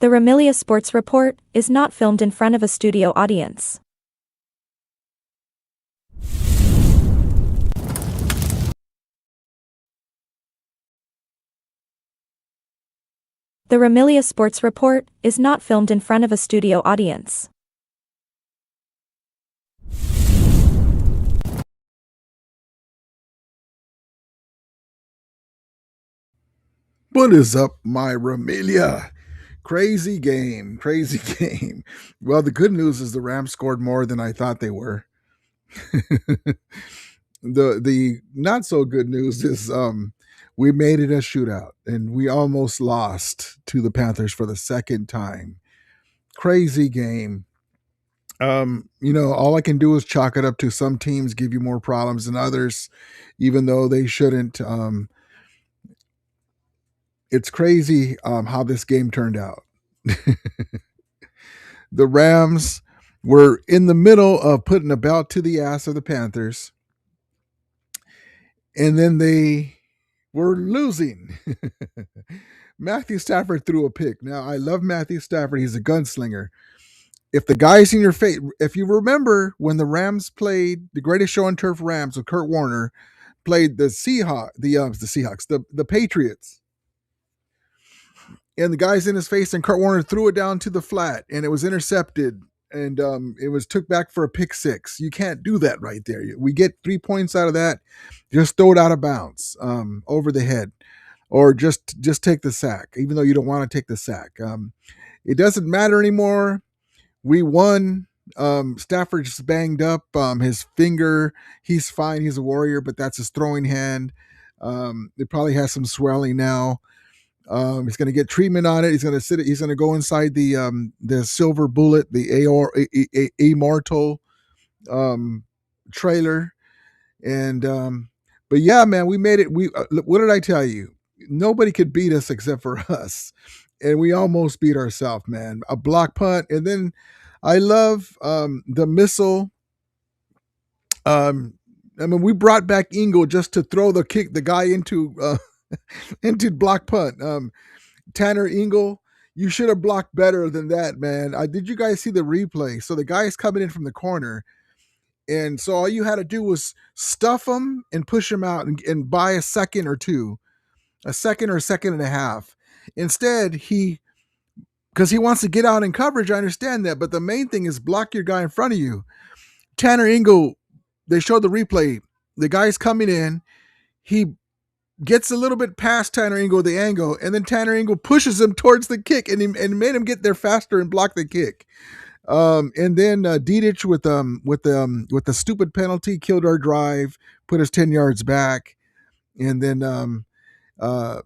The Ramilia Sports Report is not filmed in front of a studio audience. The Ramilia Sports Report is not filmed in front of a studio audience. What is up, my Ramilia? Crazy game, crazy game. Well, the good news is the Rams scored more than I thought they were. The not so good news is we made it a shootout and we almost lost to the Panthers for the second time. Crazy game. All I can do is chalk it up to some teams give you more problems than others, even though they shouldn't. It's crazy how this game turned out. The Rams were in the middle of putting a belt to the ass of the Panthers, and then they were losing. Matthew Stafford threw a pick. Now, I love Matthew Stafford. He's a gunslinger. If the guy's in your face, if you remember when the Rams played the Greatest Show on Turf Rams with Kurt Warner, played the Patriots, and the guy's in his face, and Kurt Warner threw it down to the flat, and it was intercepted, and it was took back for a pick six. You can't do that right there. We get 3 points out of that. Just throw it out of bounds over the head, or just take the sack, even though you don't want to take the sack. It doesn't matter anymore. We won. Stafford's banged up. His finger, he's fine. He's a warrior, but that's his throwing hand. It probably has some swelling now. He's going to get treatment on it. He's going to sit. He's going to go inside the silver bullet, the Immortal trailer, and but yeah, man, we made it. What did I tell you? Nobody could beat us except for us, and we almost beat ourselves, man. A block punt, and then I love the missile. We brought back Ingle just to throw the guy into into block punt. Tanner Ingle, you should have blocked better than that, man. Did you guys see the replay? So the guy is coming in from the corner, and so all you had to do was stuff him and push him out and buy a second or two, a second or a second and a half. Instead, because he wants to get out in coverage, I understand that, but the main thing is block your guy in front of you. Tanner Ingle, they showed the replay. The guy's coming in. He gets a little bit past Tanner Ingle, the angle, and then Tanner Ingle pushes him towards the kick and made him get there faster and block the kick. And then Dedich with the stupid penalty killed our drive, put us 10 yards back. And then the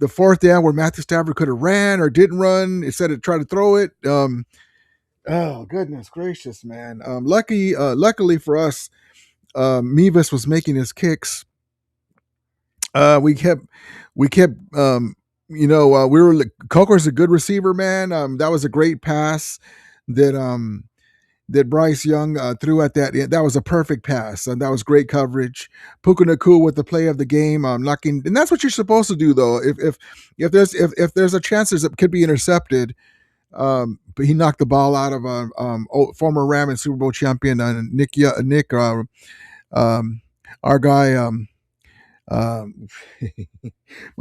fourth down where Matthew Stafford could have ran or didn't run, instead of trying to throw it. Oh, goodness gracious, man. Luckily for us, Mevis was making his kicks. We kept, Coker's a good receiver, man. That was a great pass that Bryce Young threw at that. That was a perfect pass, and that was great coverage. Puka Nakua with the play of the game, knocking, and that's what you're supposed to do, though. If there's a chance that could be intercepted, but he knocked the ball out of former Ram and Super Bowl champion Nick, our guy. My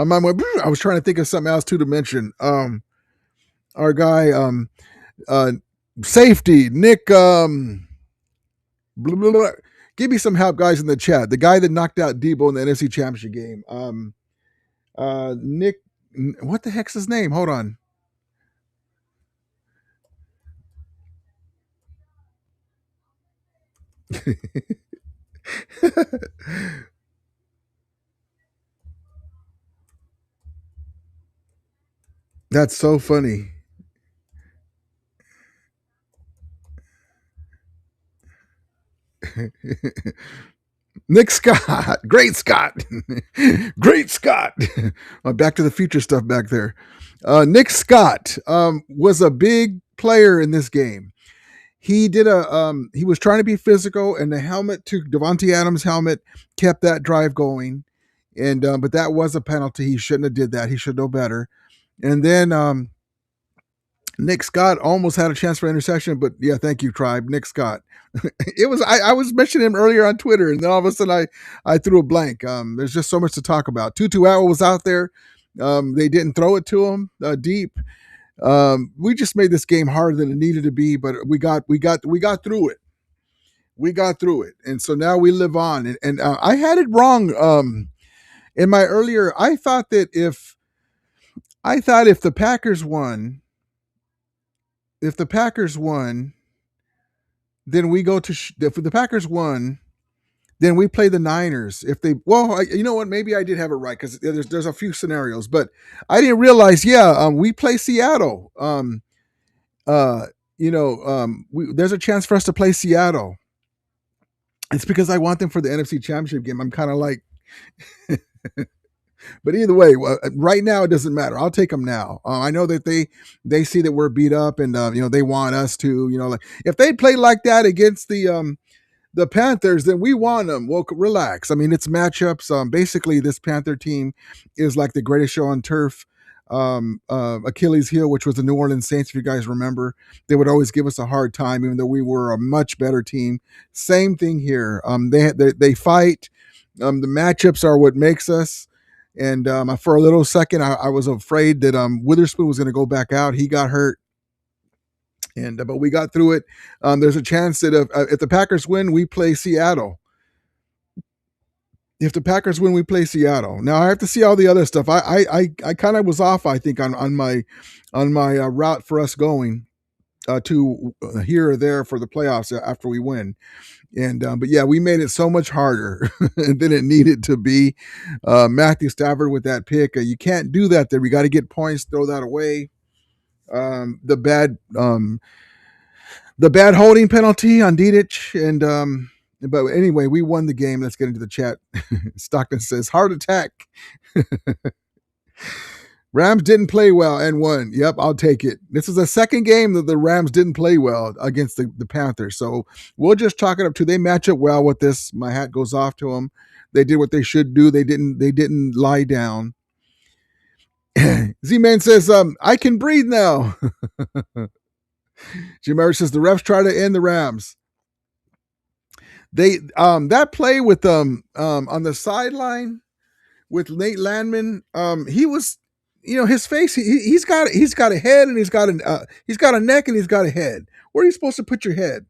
mind went. I was trying to think of something else too to mention. Our guy, safety Nick. Blah, blah, blah. Give me some help, guys, in the chat. The guy that knocked out Debo in the NFC Championship game. Nick. What the heck's his name? Hold on. That's so funny. Nick Scott, great Scott, great Scott. Back to the Future stuff back there. Nick Scott was a big player in this game. He did he was trying to be physical, and the helmet to Devontae Adams' helmet kept that drive going. And but that was a penalty. He shouldn't have did that. He should know better. And then Nick Scott almost had a chance for interception, but yeah, thank you, Tribe. Nick Scott. It was I was mentioning him earlier on Twitter, and then all of a sudden I threw a blank. There's just so much to talk about. Tutu Atwell was out there. They didn't throw it to him deep. We just made this game harder than it needed to be, but we got through it. We got through it, and so now we live on. And I had it wrong. In my earlier, I thought if the Packers won, then we go to if the Packers won, then we play the Niners. If they you know what? Maybe I did have it right because there's a few scenarios, but I didn't realize. Yeah, we play Seattle. Uh, there's a chance for us to play Seattle. It's because I want them for the NFC Championship game. I'm kind of like, but either way, right now it doesn't matter. I'll take them now. I know that they see that we're beat up, and they want us to. Like if they play like that against the Panthers, then we want them. Well, relax. I mean, it's matchups. Basically, this Panther team is like the greatest show on turf. Achilles heel, which was the New Orleans Saints, if you guys remember, they would always give us a hard time, even though we were a much better team. Same thing here. They fight. The matchups are what makes us. And for a little second, I was afraid that Witherspoon was going to go back out. He got hurt. But we got through it. There's a chance that if the Packers win, we play Seattle. If the Packers win, we play Seattle. Now I have to see all the other stuff. I kind of was off, I think, on my route for us going to here or there for the playoffs after we win. And but yeah, we made it so much harder than it needed to be. Matthew Stafford with that pick. You can't do that there. We got to get points, throw that away. The bad holding penalty on Dedich, and but anyway, we won the game. Let's get into the chat. Stockton says heart attack. Rams didn't play well and won. Yep, I'll take it. This is the second game that the Rams didn't play well against the Panthers. So we'll just chalk it up to they match up well with this. My hat goes off to them. They did what they should do. They didn't lie down. Z-Man says, I can breathe now. Jim Merritt says the refs try to end the Rams. They that play with on the sideline with Nate Landman, he was, his face, he's got a head and he's got a neck and he's got a head. Where are you supposed to put your head?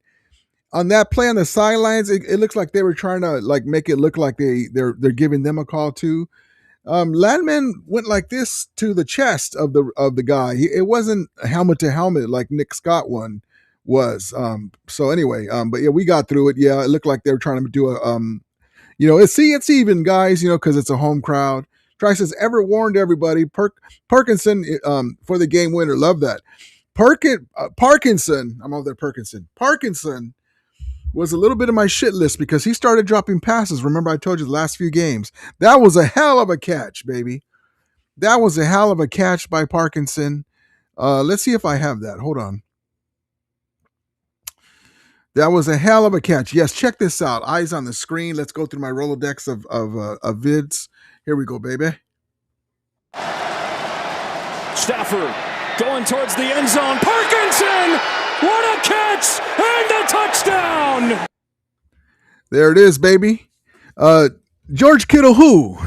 On that play on the sidelines, it looks like they were trying to like make it look like they're giving them a call too. Landman went like this to the chest of the guy. It wasn't helmet to helmet like Nick Scott one was. So anyway, but yeah, we got through it. Yeah, it looked like they were trying to do a it's even, guys, because it's a home crowd. Trice says, ever warned everybody. Parkinson for the game winner. Love that. Parkinson. I'm over there. Parkinson was a little bit of my shit list because he started dropping passes. Remember, I told you the last few games. That was a hell of a catch, baby. That was a hell of a catch by Parkinson. Let's see if I have that. Hold on. That was a hell of a catch. Yes, check this out. Eyes on the screen. Let's go through my Rolodex of vids. Here we go, baby. Stafford going towards the end zone. Parkinson! What a catch! And a touchdown! There it is, baby. George Kittle who?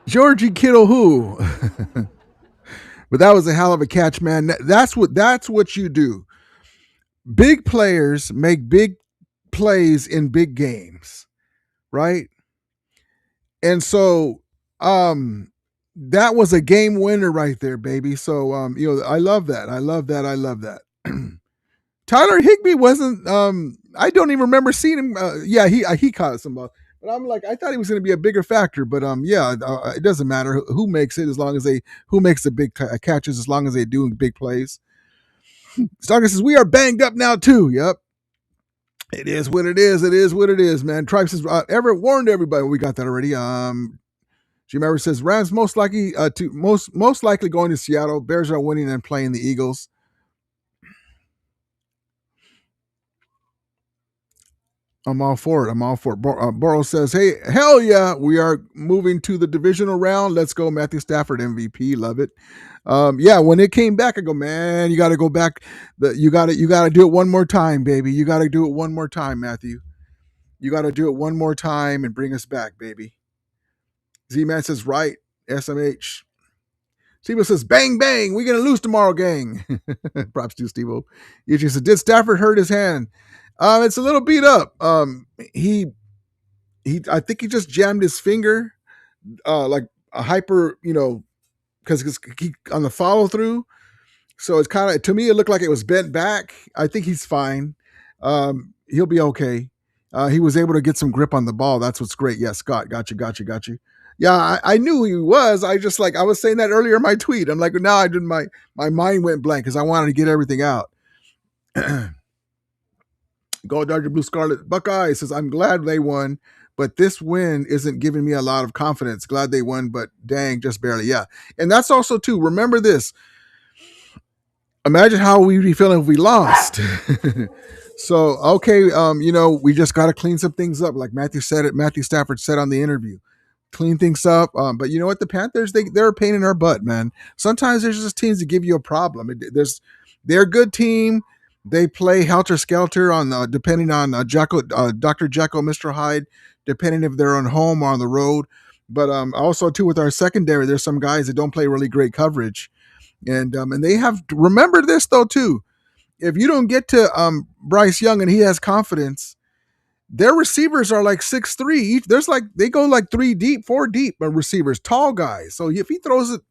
Georgie Kittle who? But that was a hell of a catch, man. That's what you do. Big players make big plays in big games, right? And so that was a game winner right there, baby. So I love that. I love that. Tyler Higbee wasn't I don't even remember seeing him. He caught some ball. But I'm like, I thought he was going to be a bigger factor, but it doesn't matter who makes it, as long as who makes the big catches, as long as they do big plays. Starker says we are banged up now too. Yep, it is what it is. It is what it is, man. Tribe says Everett warned everybody. We got that already. Jim Everett says Rams most likely most likely going to Seattle. Bears are winning and playing the Eagles. I'm all for it. I'm all for it. Burrow says, "Hey, hell yeah, we are moving to the divisional round. Let's go, Matthew Stafford MVP. Love it." Yeah, when it came back, I go, man, you got to go back. You got to do it one more time, baby. You got to do it one more time, Matthew. You got to do it one more time and bring us back, baby. Z-Man says, right, SMH. Steve says, bang, bang, we're going to lose tomorrow, gang. Props to Steve. Ichi says, did Stafford hurt his hand? It's a little beat up. I think he just jammed his finger, like a hyper, because he on the follow through. So it's kind of, to me, it looked like it was bent back. I think he's fine. He'll be okay. He was able to get some grip on the ball. That's what's great. Yeah, Scott, got you. Yeah, I knew he was. I just I was saying that earlier in my tweet. I'm like, now I didn't. My mind went blank because I wanted to get everything out. Gold Dodger Blue Scarlet Buckeye says, I'm glad they won, but this win isn't giving me a lot of confidence. Glad they won, but dang, just barely. Yeah, and that's also too. Remember this. Imagine how we'd be feeling if we lost. So, okay, we just got to clean some things up. Like Matthew Stafford said on the interview, clean things up. But you know what? The Panthers, they're a pain in our butt, man. Sometimes there's just teams that give you a problem. They're a good team. They play helter-skelter on depending on Dr. Jekyll, Mr. Hyde, depending if they're on home or on the road. But also, too, with our secondary, there's some guys that don't play really great coverage. And they have to remember this though too. If you don't get to Bryce Young and he has confidence, their receivers are like 6'3" each. They go like 3 deep, 4 deep receivers, tall guys. So if he throws it,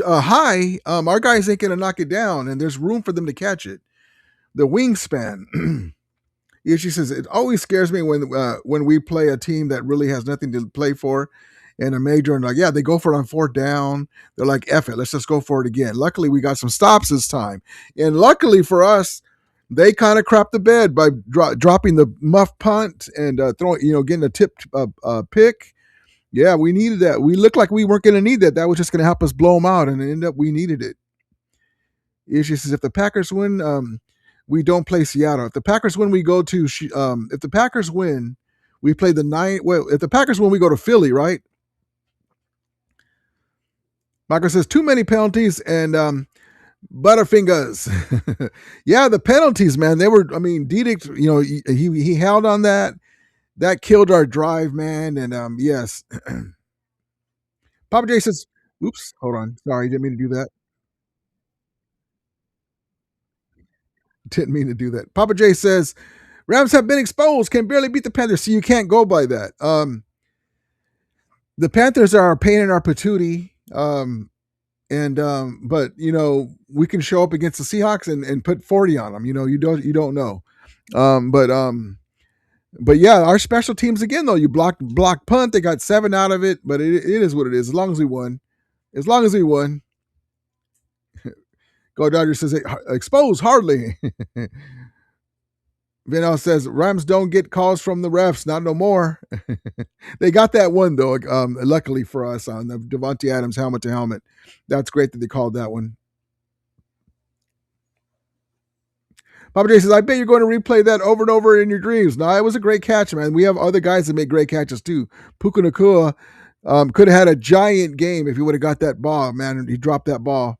high, our guys ain't gonna knock it down, and there's room for them to catch it. The wingspan. She says it always scares me when we play a team that really has nothing to play for. And a major, and they go for it on 4th down. They're like, F it, let's just go for it again. Luckily, we got some stops this time. And luckily for us, they kind of crapped the bed by dropping the muff punt and getting a tipped pick. Yeah, we needed that. We looked like we weren't going to need that. That was just going to help us blow them out, and it ended up we needed it. She says, if the Packers win, we don't play Seattle. If the Packers win, we go to if the Packers win, we play the 9. Well, if the Packers win, we go to Philly, right? Michael says, too many penalties and Butterfingers. Yeah, the penalties, man. They were, Diedick, he held on that. That killed our drive, man. And yes. Papa J says, oops, hold on. Sorry, didn't mean to do that. Didn't mean to do that. Papa J says, Rams have been exposed, can barely beat the Panthers. So you can't go by that. The Panthers are a pain in our patootie. But we can show up against the Seahawks and put 40 on them. You don't know. But yeah, our special teams again though. You block punt. They got 7 out of it, but it is what it is. As long as we won. Go Dodgers says expose hardly. Vino says Rams don't get calls from the refs, not no more. They got that one though. Luckily for us on the Devontae Adams helmet to helmet. That's great that they called that one. Papa J says, I bet you're going to replay that over and over in your dreams. No, it was a great catch, man. We have other guys that make great catches too. Puka Nacua could have had a giant game if he would have got that ball, man. He dropped that ball.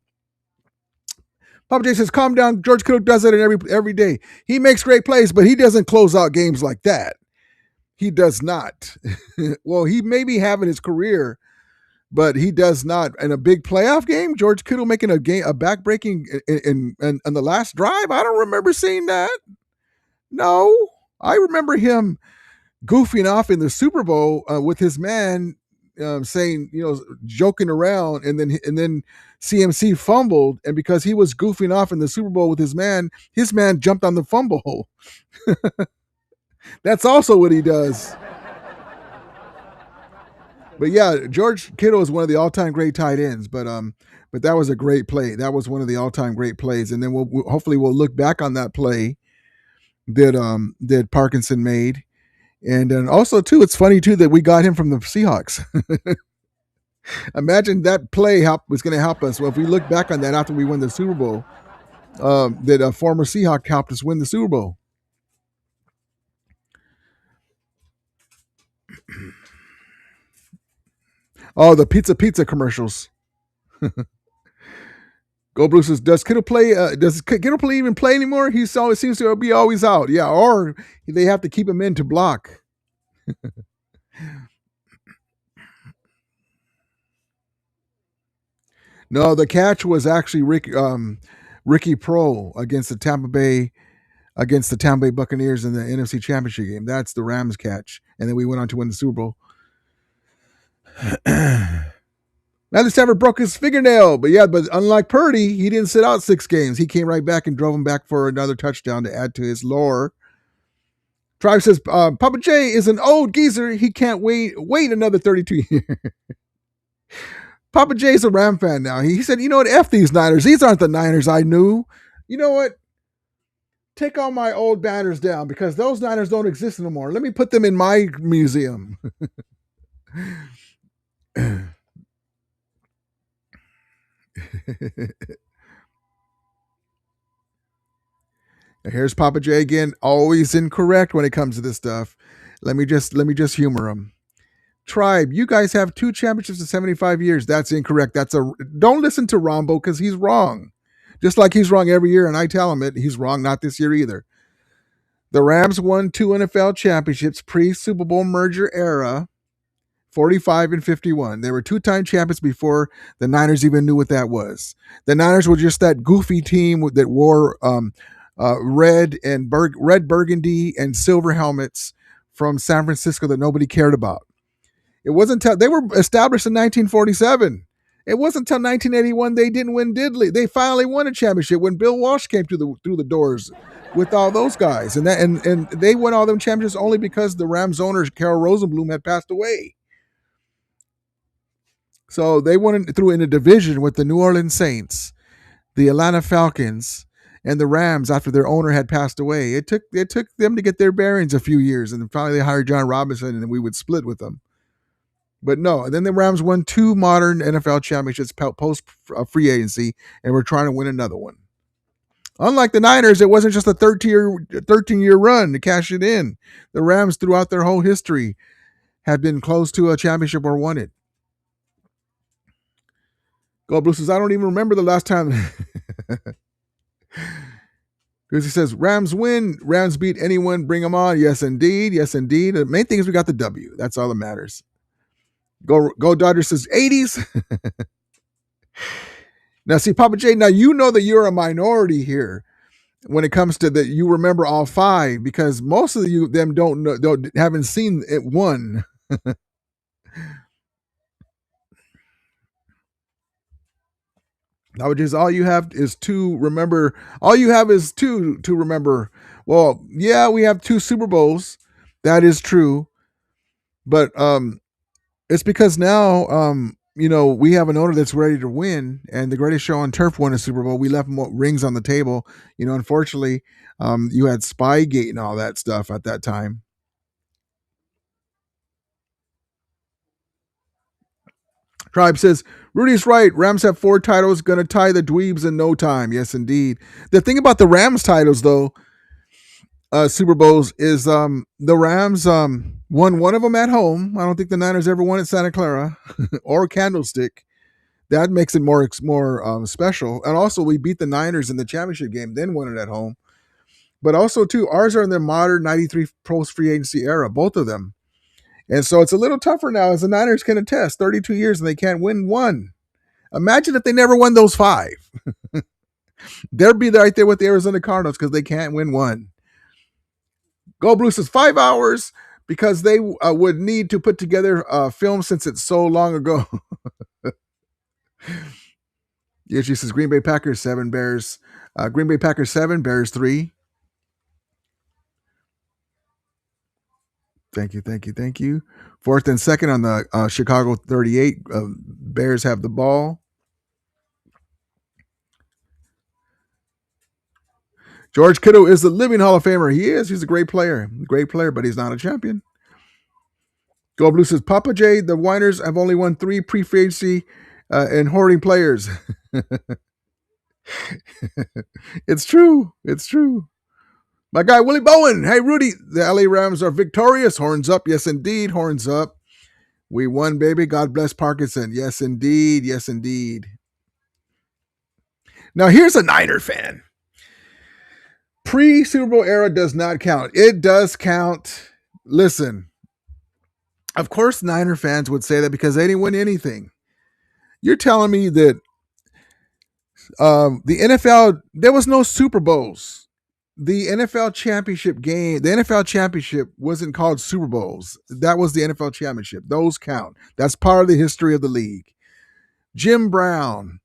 Papa J says, calm down. George Kittle does it every day. He makes great plays, but he doesn't close out games like that. He does not. Well, he may be having his career, but he does not. In a big playoff game, George Kittle making a back-breaking in the last drive, I don't remember seeing that. No. I remember him goofing off in the Super Bowl with his man saying, joking around, and then CMC fumbled, and because he was goofing off in the Super Bowl with his man jumped on the fumble. That's also what he does. But yeah, George Kittle is one of the all-time great tight ends. But that was a great play. That was one of the all-time great plays. And then hopefully we'll look back on that play that Parkinson made. And then also too, it's funny too that we got him from the Seahawks. Imagine that play was going to help us. Well, if we look back on that after we won the Super Bowl, that a former Seahawk helped us win the Super Bowl. Oh, the pizza commercials. Go Blue says, does Kittle play? Does Kittle play even play anymore? He always seems to be always out. Yeah, or they have to keep him in to block. No, the catch was actually Ricky Pro against the Tampa Bay Buccaneers in the NFC Championship game. That's the Rams catch, and then we went on to win the Super Bowl. Matthew Stafford broke his fingernail, but unlike Purdy, he didn't sit out 6 games. He came right back and drove him back for another touchdown to add to his lore. Tribe says, Papa J is an old geezer. He can't wait another 32 years. Papa J's a Ram fan now. He said, you know what? F these Niners. These aren't the Niners I knew. You know what? Take all my old banners down because those Niners don't exist anymore. Let me put them in my museum. Here's Papa J again, always incorrect when it comes to this stuff. Let me just humor him. Tribe, you guys have 2 championships in 75 years. That's incorrect. Don't listen to Rombo because he's wrong. Just like he's wrong every year, and I tell him it, he's wrong not this year either. The Rams won 2 NFL championships pre-Super Bowl merger era, 45 and 51. They were 2-time champions before the Niners even knew what that was. The Niners were just that goofy team that wore red burgundy and silver helmets from San Francisco that nobody cared about. It wasn't until they were established in 1947. It wasn't until 1981 they didn't win diddly. They finally won a championship when Bill Walsh came through the doors with all those guys, and they won all them championships only because the Rams owner Carol Rosenblum had passed away. So they went through in a division with the New Orleans Saints, the Atlanta Falcons, and the Rams after their owner had passed away. It took them to get their bearings a few years, and then finally they hired John Robinson, and then we would split with them. But no, and then the Rams won 2 modern NFL championships post free agency, and we're trying to win another one. Unlike the Niners, it wasn't just a 13-year run to cash it in. The Rams, throughout their whole history, have been close to a championship or won it. Gold Blue says, I don't even remember the last time. Because he says, Rams win. Rams beat anyone. Bring them on. Yes, indeed. Yes, indeed. The main thing is we got the W. That's all that matters. Go Dodgers says 80s. Now, see, Papa J, now you know that you're a minority here when it comes to that. You remember all 5 because most of them haven't seen it one. Nowadays, all you have is to remember. All you have is to remember. Well, yeah, we have 2 Super Bowls. That is true, but it's because now we have an owner that's ready to win, and the greatest show on turf won a Super Bowl. We left more rings on the table. Unfortunately, you had Spygate and all that stuff at that time. Tribe says, Rudy's right. Rams have 4 titles. Going to tie the dweebs in no time. Yes, indeed. The thing about the Rams titles, though, Super Bowls, is the Rams won one of them at home. I don't think the Niners ever won at Santa Clara or Candlestick. That makes it more special. And also, we beat the Niners in the championship game, then won it at home. But also, too, ours are in the modern 93 post-free agency era, both of them. And so it's a little tougher now, as the Niners can attest, 32 years and they can't win one. Imagine if they never won those 5. They'll be right there with the Arizona Cardinals because they can't win one. Gold Blue says 5 hours because they would need to put together a film since it's so long ago. Yeah, she says Green Bay Packers 7, Bears. Green Bay Packers 7, Bears 3. Thank you. 4th and 2nd on the Chicago 38. Bears have the ball. George Kittle is the living Hall of Famer. He is. He's a great player, but he's not a champion. Gold Blue says, Papa J, the Winers have only won 3 pre-free agency and hoarding players. It's true. My guy Willie Bowen. Hey Rudy, the LA Rams are victorious. Horns up. Yes, indeed. Horns up. We won, baby. God bless Parkinson. Yes, indeed. Yes, indeed. Now here's a Niner fan. Pre-Super Bowl era does not count. It does count. Listen, of course Niner fans would say that because they didn't win anything. You're telling me that the NFL, there was no Super Bowls. The NFL championship game, the NFL championship wasn't called Super Bowls. That was the NFL championship. Those count. That's part of the history of the league. Jim Brown,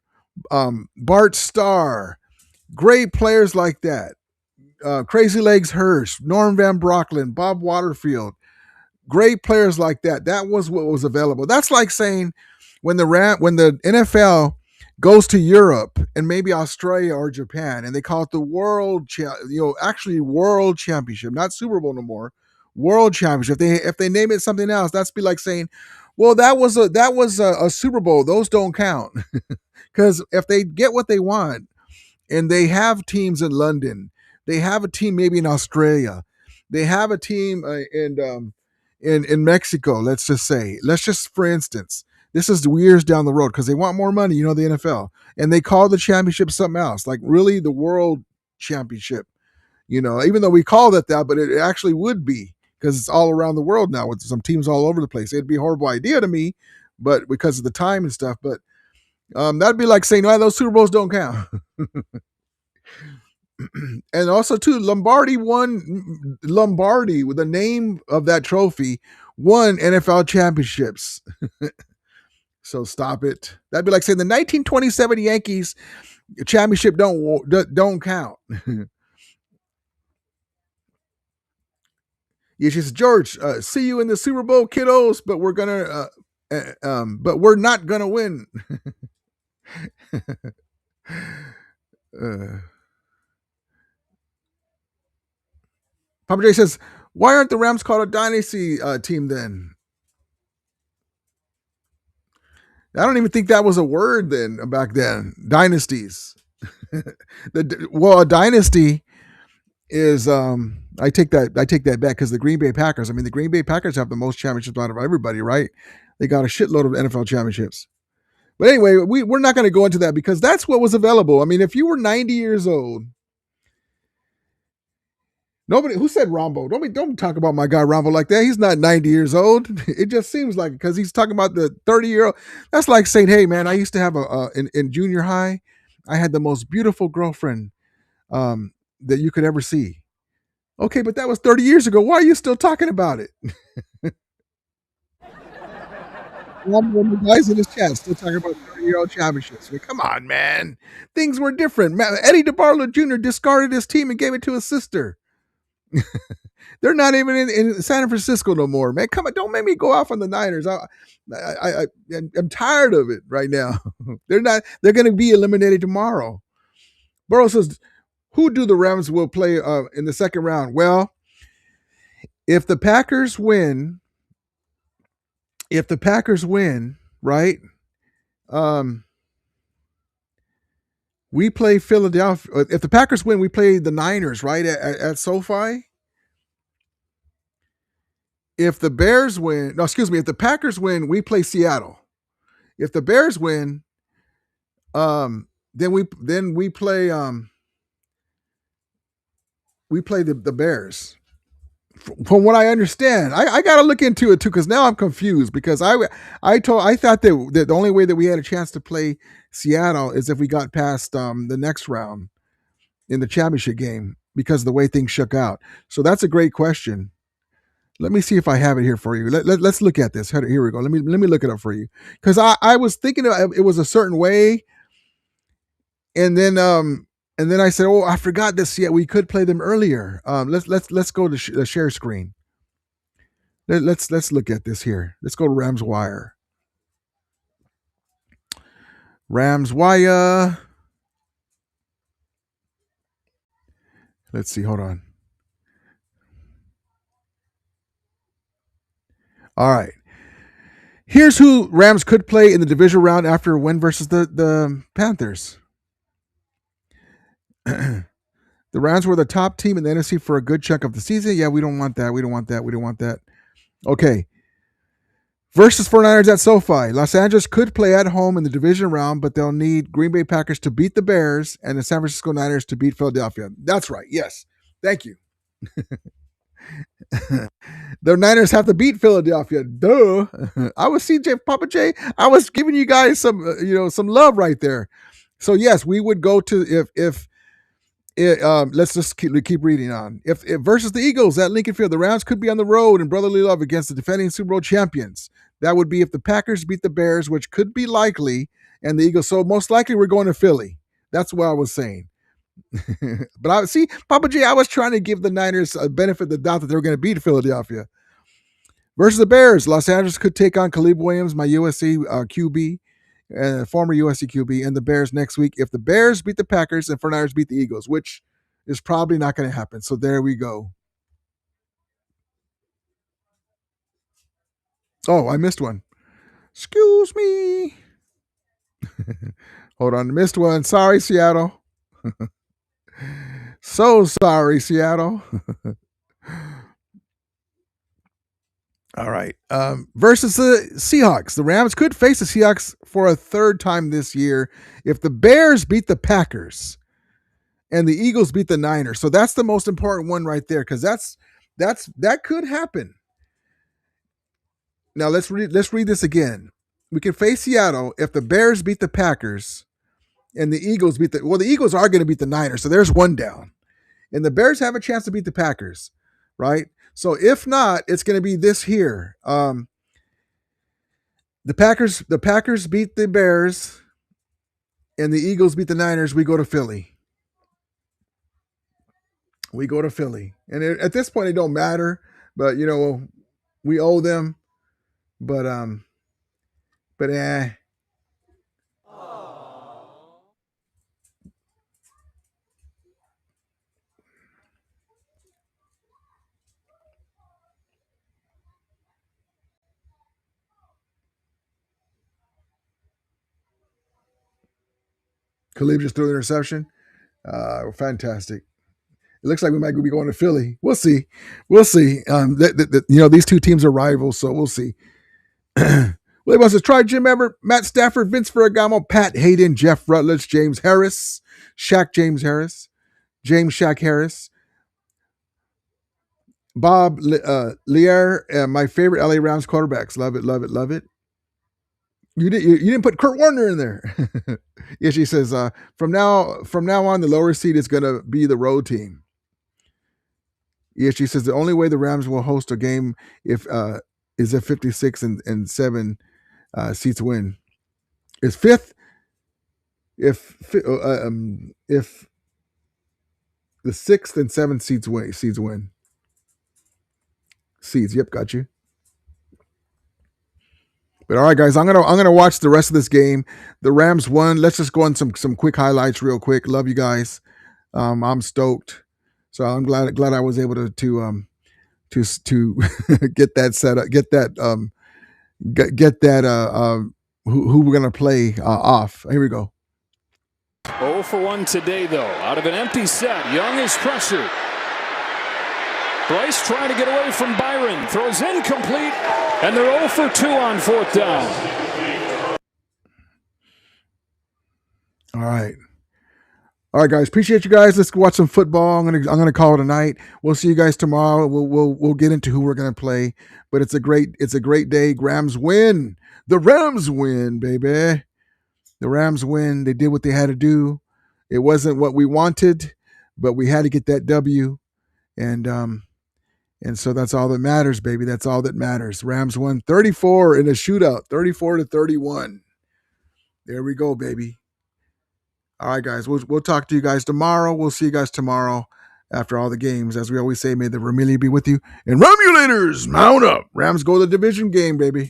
Bart Starr, great players like that. Crazy Legs Hirsch, Norm Van Brocklin, Bob Waterfield, great players like that. That was what was available. That's like saying when the NFL goes to Europe and maybe Australia or Japan and they call it the actually World Championship, not Super Bowl no more, World Championship. If they name it something else, that's be like saying, well, that was a Super Bowl. Those don't count because if they get what they want and they have teams in London, they have a team maybe in Australia, they have a team in Mexico. Let's just for instance, this is years down the road because they want more money, the NFL, and they call the championship something else, like really the World Championship. Even though we call it that, but it actually would be because it's all around the world now with some teams all over the place. It'd be a horrible idea to me, but because of the time and stuff. But that'd be like saying, "Well, those Super Bowls don't count." And also too, Lombardi with the name of that trophy won NFL championships. So stop it. That'd be like saying the 1927 Yankees championship don't count. Yeah, she says, George, see you in the Super Bowl, kiddos, but we're not gonna win. Papa J says, why aren't the Rams called a dynasty team then? I don't even think that was a word then back then. Dynasties. A dynasty is I take that back because the Green Bay Packers. I mean, the Green Bay Packers have the most championships out of everybody, right? They got a shitload of NFL championships. But anyway, we're not going to go into that because that's what was available. I mean, if you were 90 years old, nobody who said Rambo. Don't talk about my guy Rambo like that. He's not 90 years old. It just seems like it because he's talking about the 30-year-old. That's like saying, hey man, I used to have in junior high, I had the most beautiful girlfriend that you could ever see. Okay, but that was 30 years ago. Why are you still talking about it? One of the guys in his chat still talking about 30-year-old championships. I mean, come on, man. Things were different. Eddie DeBartolo Jr. discarded his team and gave it to his sister. They're not even in San Francisco no more, man. Come on, don't make me go off on the Niners. I'm tired of it right now. They're going to be eliminated tomorrow. Burrow says, who do the Rams will play in the second round? Well, if the Packers win, right? We play Philadelphia. If the Packers win, we play the Niners, right? At SoFi. If the Bears win, if the Packers win, we play Seattle. If the Bears win, then we play the Bears. From what I understand, I got to look into it too because now I'm confused because I thought that the only way that we had a chance to play Seattle is if we got past the next round in the championship game because of the way things shook out. So that's a great question. Let me see if I have it here for you. Let's look at this. Here we go. Let me look it up for you because I was thinking it was a certain way, and then I said, oh, I forgot this. Yeah, we could play them earlier. Let's go to the share screen. Let's look at this here. Let's go to Rams Wire. Rams Wire. Let's see. Hold on. All right. Here's who Rams could play in the division round after a win versus the Panthers. The The Rams were the top team in the NFC for a good chunk of the season. Yeah, we don't want that. We don't want that. We don't want that. Okay. Versus 49ers at SoFi. Los Angeles could play at home in the division round, but they'll need Green Bay Packers to beat the Bears and the San Francisco Niners to beat Philadelphia. That's right. Yes. Thank you. The Niners have to beat Philadelphia. Duh. I was Papa J. I was giving you guys some, some love right there. So yes, we would go to if let's just keep reading on. If versus the Eagles at Lincoln Field, the Rams could be on the road in brotherly love against the defending Super Bowl champions. That would be if the Packers beat the Bears, which could be likely, and the Eagles. So most likely we're going to Philly. That's what I was saying. But I see, Papa J, I was trying to give the Niners a benefit of the doubt that they were going to beat Philadelphia. Versus the Bears, Los Angeles could take on Caleb Williams, my USC QB, former USC QB, and the Bears next week. If the Bears beat the Packers and 49ers beat the Eagles, which is probably not going to happen. So there we go. Oh, I missed one. Excuse me. Hold on, I missed one. Sorry, Seattle. So sorry, Seattle. All right. Versus the Seahawks. The Rams could face the Seahawks for a third time this year if the Bears beat the Packers and the Eagles beat the Niners. So that's the most important one right there, because that could happen. Now let's read this again. We can face Seattle if the Bears beat the Packers and the Eagles beat the Eagles are going to beat the Niners. So there's one down. And the Bears have a chance to beat the Packers, right? So if not, it's going to be this here. The Packers beat the Bears and the Eagles beat the Niners. We go to Philly. And at this point, it don't matter, but we owe them. But Khalib just threw an interception. Fantastic. It looks like we might be going to Philly. We'll see. These two teams are rivals, so we'll see. Willie wants to try Jim Everett, Matt Stafford, Vince Ferragamo, Pat Hayden, Jeff Rutledge, James Harris, James Shaq Harris, Bob Lear, my favorite LA Rams quarterbacks. Love it. You didn't put Kurt Warner in there. Yeah, she says from now on, the lower seed is going to be the road team. Yeah, she says the only way the Rams will host a game is if 56 and 7 seats win. Is fifth if the 6th and 7th seeds win. Seeds, yep, got you. But all right, guys, I'm gonna watch the rest of this game. The Rams won. Let's just go on some quick highlights real quick. Love you guys. I'm stoked. So I'm glad I was able to get that set up, get that who we're gonna play off. Here we go. 0 for 1 today, though. Out of an empty set, Young is pressured. Bryce trying to get away from Byron. Throws incomplete, and they're 0 for 2 on 4th down. All right, guys. Appreciate you guys. Let's go watch some football. I'm gonna call it a night. We'll see you guys tomorrow. We'll get into who we're gonna play. But it's a great day. Rams win. The Rams win, baby. The Rams win. They did what they had to do. It wasn't what we wanted, but we had to get that W. And so that's all that matters, baby. That's all that matters. Rams won 34 in a shootout, 34-31. There we go, baby. All right, guys. We'll talk to you guys tomorrow. We'll see you guys tomorrow after all the games. As we always say, may the Vermilion be with you. And Romulators, mount up. Rams go to the division game, baby.